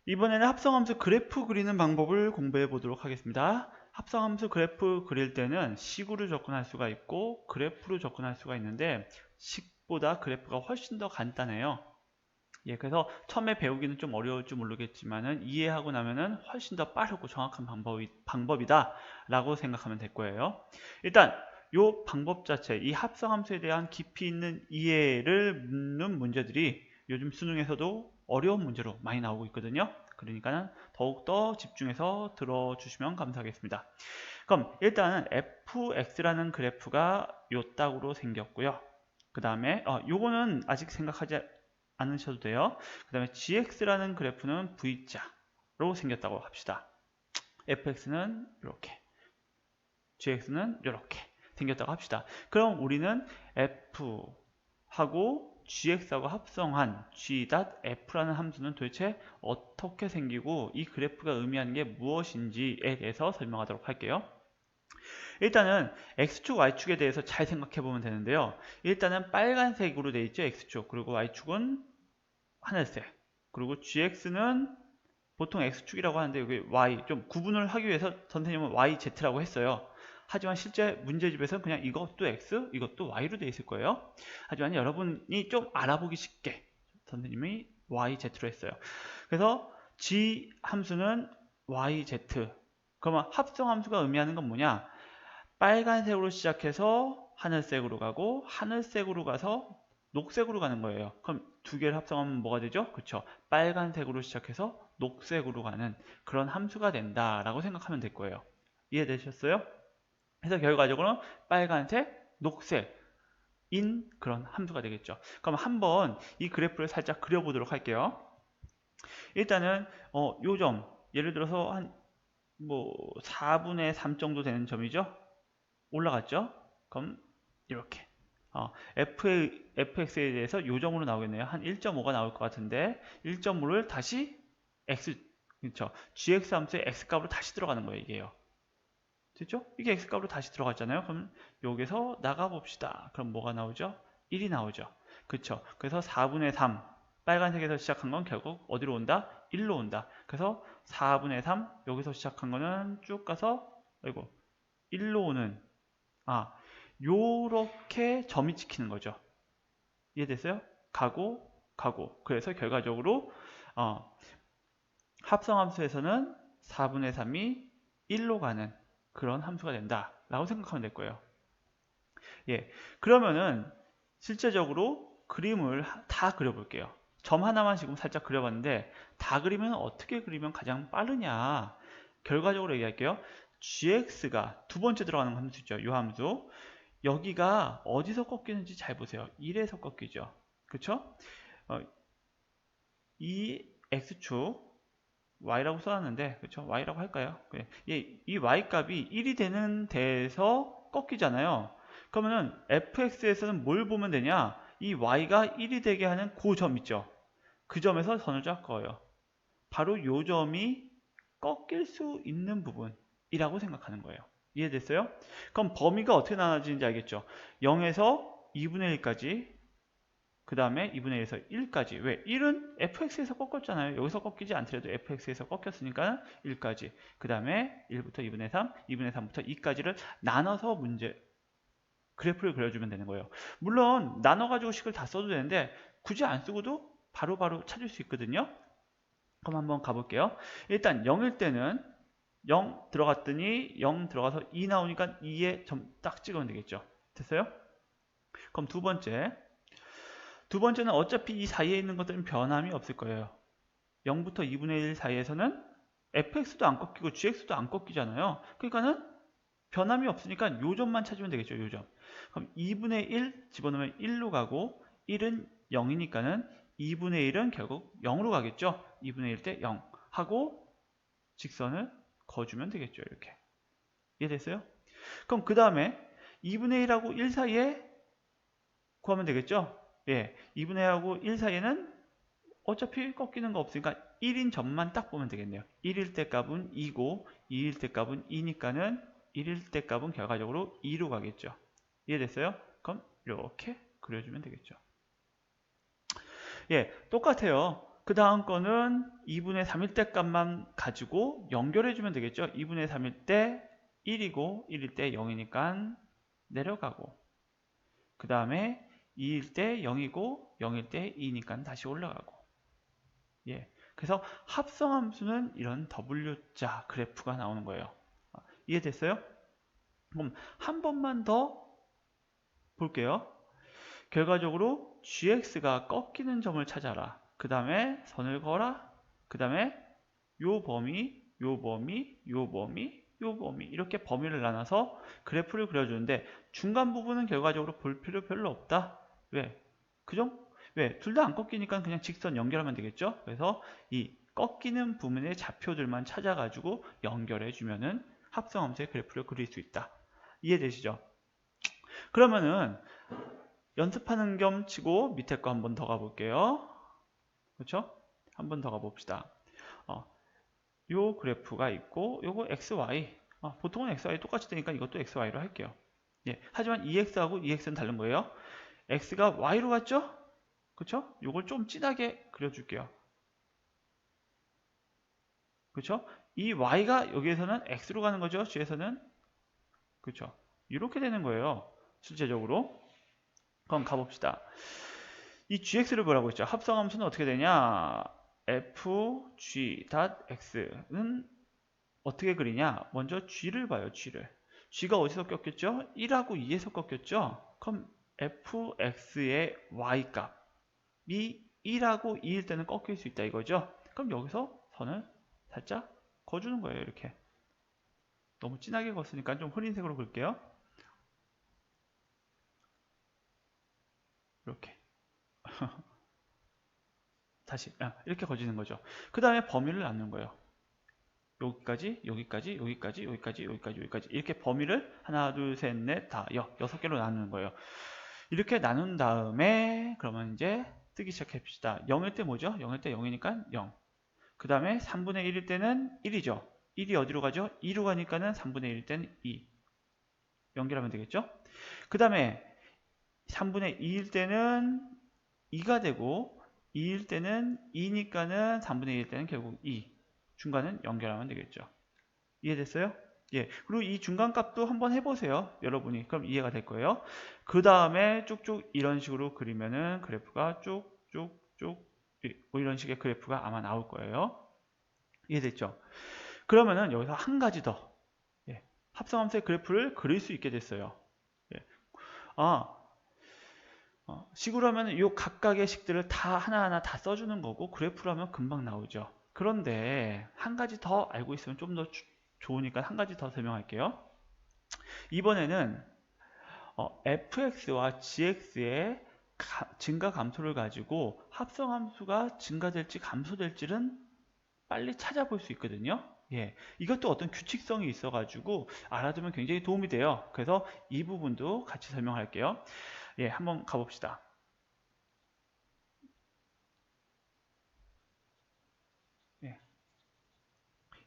이번에는 합성함수 그래프 그리는 방법을 공부해 보도록 하겠습니다. 합성함수 그래프 그릴 때는 식으로 접근할 수가 있고 그래프로 접근할 수가 있는데 식보다 그래프가 훨씬 더 간단해요. 예, 그래서 처음에 배우기는 좀 어려울 줄 모르겠지만은 이해하고 나면은 훨씬 더 빠르고 정확한 방법이다 라고 생각하면 될 거예요. 일단 이 방법 자체, 이 합성함수에 대한 깊이 있는 이해를 묻는 문제들이 요즘 수능에서도 어려운 문제로 많이 나오고 있거든요. 그러니까 더욱더 집중해서 들어주시면 감사하겠습니다. 그럼 일단은 fx라는 그래프가 요 딱으로 생겼고요. 그 다음에 요거는 아직 생각하지 않으셔도 돼요. 그 다음에 gx라는 그래프는 V자로 생겼다고 합시다. fx는 이렇게, gx는 이렇게 생겼다고 합시다. 그럼 우리는 f하고 gx하고 합성한 g.f라는 함수는 도대체 어떻게 생기고 이 그래프가 의미하는 게 무엇인지에 대해서 설명하도록 할게요. 일단은 x축, y축에 대해서 잘 생각해 보면 되는데요. 일단은 빨간색으로 되어 있죠, x축. 그리고 y축은 하늘색. 그리고 gx는 보통 x축이라고 하는데 여기 y 좀 구분을 하기 위해서 선생님은 yz라고 했어요. 하지만 실제 문제집에서는 그냥 이것도 x, 이것도 y로 되어 있을 거예요. 하지만 여러분이 좀 알아보기 쉽게 선생님이 yz로 했어요. 그래서 g 함수는 yz. 그러면 합성 함수가 의미하는 건 뭐냐? 빨간색으로 시작해서 하늘색으로 가고 하늘색으로 가서 녹색으로 가는 거예요. 그럼 두 개를 합성하면 뭐가 되죠? 그쵸? 빨간색으로 시작해서 녹색으로 가는 그런 함수가 된다라고 생각하면 될 거예요. 이해되셨어요? 그래서 결과적으로 빨간색, 녹색인 그런 함수가 되겠죠. 그럼 한번 이 그래프를 살짝 그려보도록 할게요. 일단은 요점, 예를 들어서 한 뭐 4분의 3 정도 되는 점이죠. 올라갔죠? 그럼 이렇게 fx에 대해서 요점으로 나오겠네요. 한 1.5가 나올 것 같은데 1.5를 다시 x, 그렇죠? gx 함수의 x값으로 다시 들어가는 거예요. 이게요. 됐죠? 이게 x값으로 다시 들어갔잖아요. 그럼 여기서 나가봅시다. 그럼 뭐가 나오죠? 1이 나오죠. 그쵸? 그래서 4분의 3 빨간색에서 시작한 건 결국 어디로 온다? 1로 온다. 그래서 4분의 3 여기서 시작한 거는 쭉 가서 아이고 1로 오는 요렇게 점이 찍히는 거죠. 이해됐어요? 가고 가고. 그래서 결과적으로 합성함수에서는 4분의 3이 1로 가는 그런 함수가 된다 라고 생각하면 될 거예요. 예, 그러면은 실제적으로 그림을 다 그려볼게요. 점 하나만 지금 살짝 그려봤는데 다 그리면 어떻게 그리면 가장 빠르냐? 결과적으로 얘기할게요. gx가 두 번째 들어가는 함수 있죠. 이 함수. 여기가 어디서 꺾이는지 잘 보세요. 1에서 꺾이죠. 그쵸? 이 x축 y라고 써놨는데 그쵸? y라고 할까요? 이 y 값이 1이 되는 데에서 꺾이잖아요. 그러면은 fx에서는 뭘 보면 되냐? 이 y가 1이 되게 하는 그 점 있죠. 그 점에서 선을 쫙 그어요. 바로 요 점이 꺾일 수 있는 부분이라고 생각하는 거예요. 이해됐어요? 그럼 범위가 어떻게 나눠지는지 알겠죠? 0에서 2분의 1까지, 그 다음에 2분의 1에서 1까지. 왜? 1은 fx에서 꺾었잖아요. 여기서 꺾이지 않더라도 fx에서 꺾였으니까 1까지. 그 다음에 1부터 2분의 3, 2분의 3부터 2까지를 나눠서 그래프를 그려주면 되는 거예요. 물론 나눠가지고 식을 다 써도 되는데 굳이 안 쓰고도 바로바로 찾을 수 있거든요. 그럼 한번 가볼게요. 일단 0일 때는 0 들어갔더니 0 들어가서 2 나오니까 2에 점 딱 찍으면 되겠죠. 됐어요? 그럼 두 번째는 어차피 이 사이에 있는 것들은 변함이 없을 거예요. 0부터 2분의 1 사이에서는 fx도 안 꺾이고 gx도 안 꺾이잖아요. 그러니까는 변함이 없으니까 요 점만 찾으면 되겠죠. 요 점. 그럼 2분의 1 집어넣으면 1로 가고 1은 0이니까는 2분의 1은 결국 0으로 가겠죠. 2분의 1 때 0 하고 직선을 그어주면 되겠죠. 이렇게. 이해됐어요? 그럼 그 다음에 2분의 1하고 1 사이에 구하면 되겠죠? 예, 2분의 1하고 1 사이에는 어차피 꺾이는 거 없으니까 1인 점만 딱 보면 되겠네요. 1일 때 값은 2고 2일 때 값은 2니까는 1일 때 값은 결과적으로 2로 가겠죠. 이해됐어요? 그럼 이렇게 그려주면 되겠죠. 예, 똑같아요. 그 다음 거는 2분의 3일 때 값만 가지고 연결해 주면 되겠죠. 2분의 3일 때 1이고 1일 때 0이니까 내려가고, 그 다음에 2일 때 0이고 0일 때 2니까 다시 올라가고. 예. 그래서 합성함수는 이런 W자 그래프가 나오는 거예요. 이해됐어요? 그럼 한 번만 더 볼게요. 결과적으로 gx가 꺾이는 점을 찾아라. 그 다음에 선을 그어라. 그 다음에 요 범위, 요 범위, 요 범위, 요 범위, 이렇게 범위를 나눠서 그래프를 그려주는데 중간 부분은 결과적으로 볼 필요 별로 없다. 왜? 그죠? 왜? 둘 다 안 꺾이니까 그냥 직선 연결하면 되겠죠? 그래서 이 꺾이는 부분의 좌표들만 찾아가지고 연결해 주면은 합성함수의 그래프를 그릴 수 있다. 이해되시죠? 그러면은 연습하는 겸 치고 밑에 거 한 번 더 가볼게요. 그렇죠? 한 번 더 가봅시다. 요 그래프가 있고 요거 XY, 보통은 XY 똑같이 되니까 이것도 XY로 할게요. 예, 하지만 EX하고 EX는 다른 거예요. X가 Y로 갔죠? 그쵸? 요걸 좀 진하게 그려줄게요. 그쵸? 이 Y가 여기에서는 X로 가는 거죠. G에서는. 그쵸? 이렇게 되는 거예요. 실제적으로. 그럼 가봅시다. 이 gx를 뭐라고 했죠? 합성함수는 어떻게 되냐? fg.x는 어떻게 그리냐? 먼저 g를 봐요. g를. g가 어디서 꺾였죠? 1하고 2에서 꺾였죠? 그럼 fx의 y값이 1하고 2일 때는 꺾일 수 있다 이거죠? 그럼 여기서 선을 살짝 그어주는 거예요. 이렇게. 너무 진하게 그었으니까 좀 흐린 색으로 그릴게요. 이렇게. 다시 이렇게 거지는 거죠. 그 다음에 범위를 나누는 거예요. 여기까지, 여기까지, 여기까지, 여기까지, 여기까지, 여기까지 이렇게 범위를 하나, 둘, 셋, 넷, 다, 6개로 나누는 거예요. 이렇게 나눈 다음에 그러면 이제 뜨기 시작합시다. 0일 때 뭐죠? 0일 때 0이니까 0. 그 다음에 3분의 1일 때는 1이죠. 1이 어디로 가죠? 2로 가니까는 3분의 1일 때는 2. 연결하면 되겠죠? 그 다음에 3분의 2일 때는 2가 되고 2일 때는 2니까는 3분의 1일 때는 결국 2. 중간은 연결하면 되겠죠. 이해됐어요? 예. 그리고 이 중간값도 한번 해보세요. 여러분이. 그럼 이해가 될 거예요. 그 다음에 쭉쭉 이런 식으로 그리면은 그래프가 쭉쭉쭉 뭐 이런 식의 그래프가 아마 나올 거예요. 이해됐죠? 그러면은 여기서 한 가지 더 합성함수의 그래프를 그릴 수 있게 됐어요. 예. 식으로 하면 이 각각의 식들을 다 하나하나 다 써주는 거고 그래프로 하면 금방 나오죠. 그런데 한 가지 더 알고 있으면 좀 더 좋으니까 한 가지 더 설명할게요. 이번에는 fx와 gx의 증가 감소를 가지고 합성함수가 증가될지 감소될지는 빨리 찾아볼 수 있거든요. 예, 이것도 어떤 규칙성이 있어가지고 알아두면 굉장히 도움이 돼요. 그래서 이 부분도 같이 설명할게요. 예, 한번 가봅시다. 예.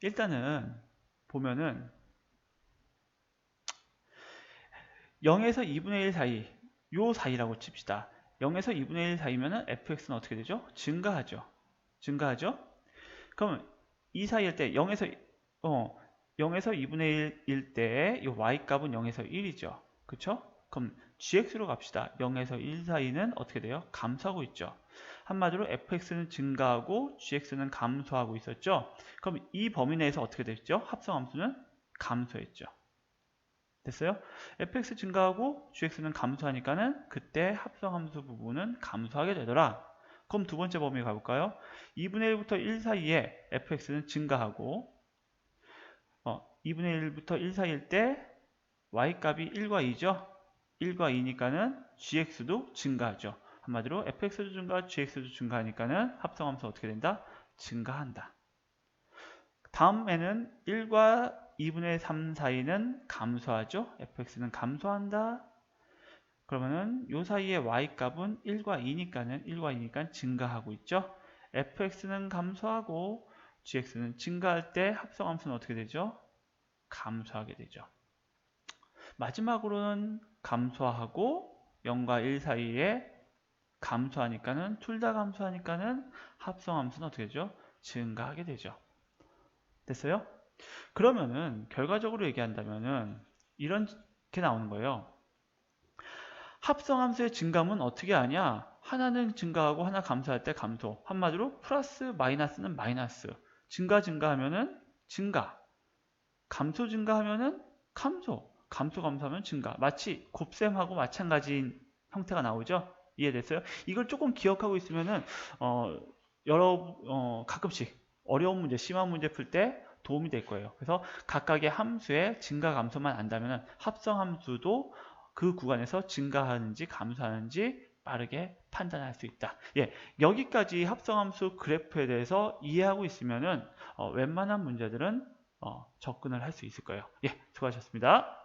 일단은 보면은 0에서 2분의 1 사이, 요 사이라고 칩시다. 0에서 2분의 1 사이면은 fx는 어떻게 되죠? 증가하죠. 증가하죠? 그러면 이 사이일 때 0에서 2분의 1일 때 이 y값은 0에서 1이죠. 그쵸? 그럼 gx로 갑시다. 0에서 1 사이는 어떻게 돼요? 감소하고 있죠. 한마디로 fx는 증가하고 gx는 감소하고 있었죠. 그럼 이 범위 내에서 어떻게 됐죠? 합성함수는 감소했죠. 됐어요? fx 증가하고 gx는 감소하니까는 그때 합성함수 부분은 감소하게 되더라. 그럼 두 번째 범위 가볼까요? 2분의 1부터 1 사이에 fx는 증가하고 2분의 1부터 1 사이일 때 y값이 1과 2죠. 1과 2니까는 gx도 증가하죠. 한마디로 fx도 증가, gx도 증가하니까는 합성함수 어떻게 된다? 증가한다. 다음에는 1과 2분의 3 사이는 감소하죠. fx는 감소한다. 그러면은 요 사이에 y값은 1과 2니까는 1과 2니까 증가하고 있죠. fx는 감소하고 gx는 증가할 때 합성함수는 어떻게 되죠? 감소하게 되죠. 마지막으로는 감소하고 0과 1 사이에 감소하니까는 둘 다 감소하니까는 합성함수는 어떻게 되죠? 증가하게 되죠. 됐어요? 그러면은 결과적으로 얘기한다면은 이렇게 나오는 거예요. 합성함수의 증감은 어떻게 하냐? 하나는 증가하고 하나 감소할 때 감소. 한마디로 플러스 마이너스는 마이너스. 증가하면은 증가. 감소 증가하면은 감소. 감소 감소하면 증가. 마치 곱셈하고 마찬가지인 형태가 나오죠? 이해됐어요? 이걸 조금 기억하고 있으면은 가끔씩 어려운 문제, 심한 문제 풀 때 도움이 될 거예요. 그래서 각각의 함수의 증가 감소만 안다면 합성함수도 그 구간에서 증가하는지 감소하는지 빠르게 판단할 수 있다. 예, 여기까지 합성함수 그래프에 대해서 이해하고 있으면은 웬만한 문제들은 접근을 할 수 있을 거예요. 예, 수고하셨습니다.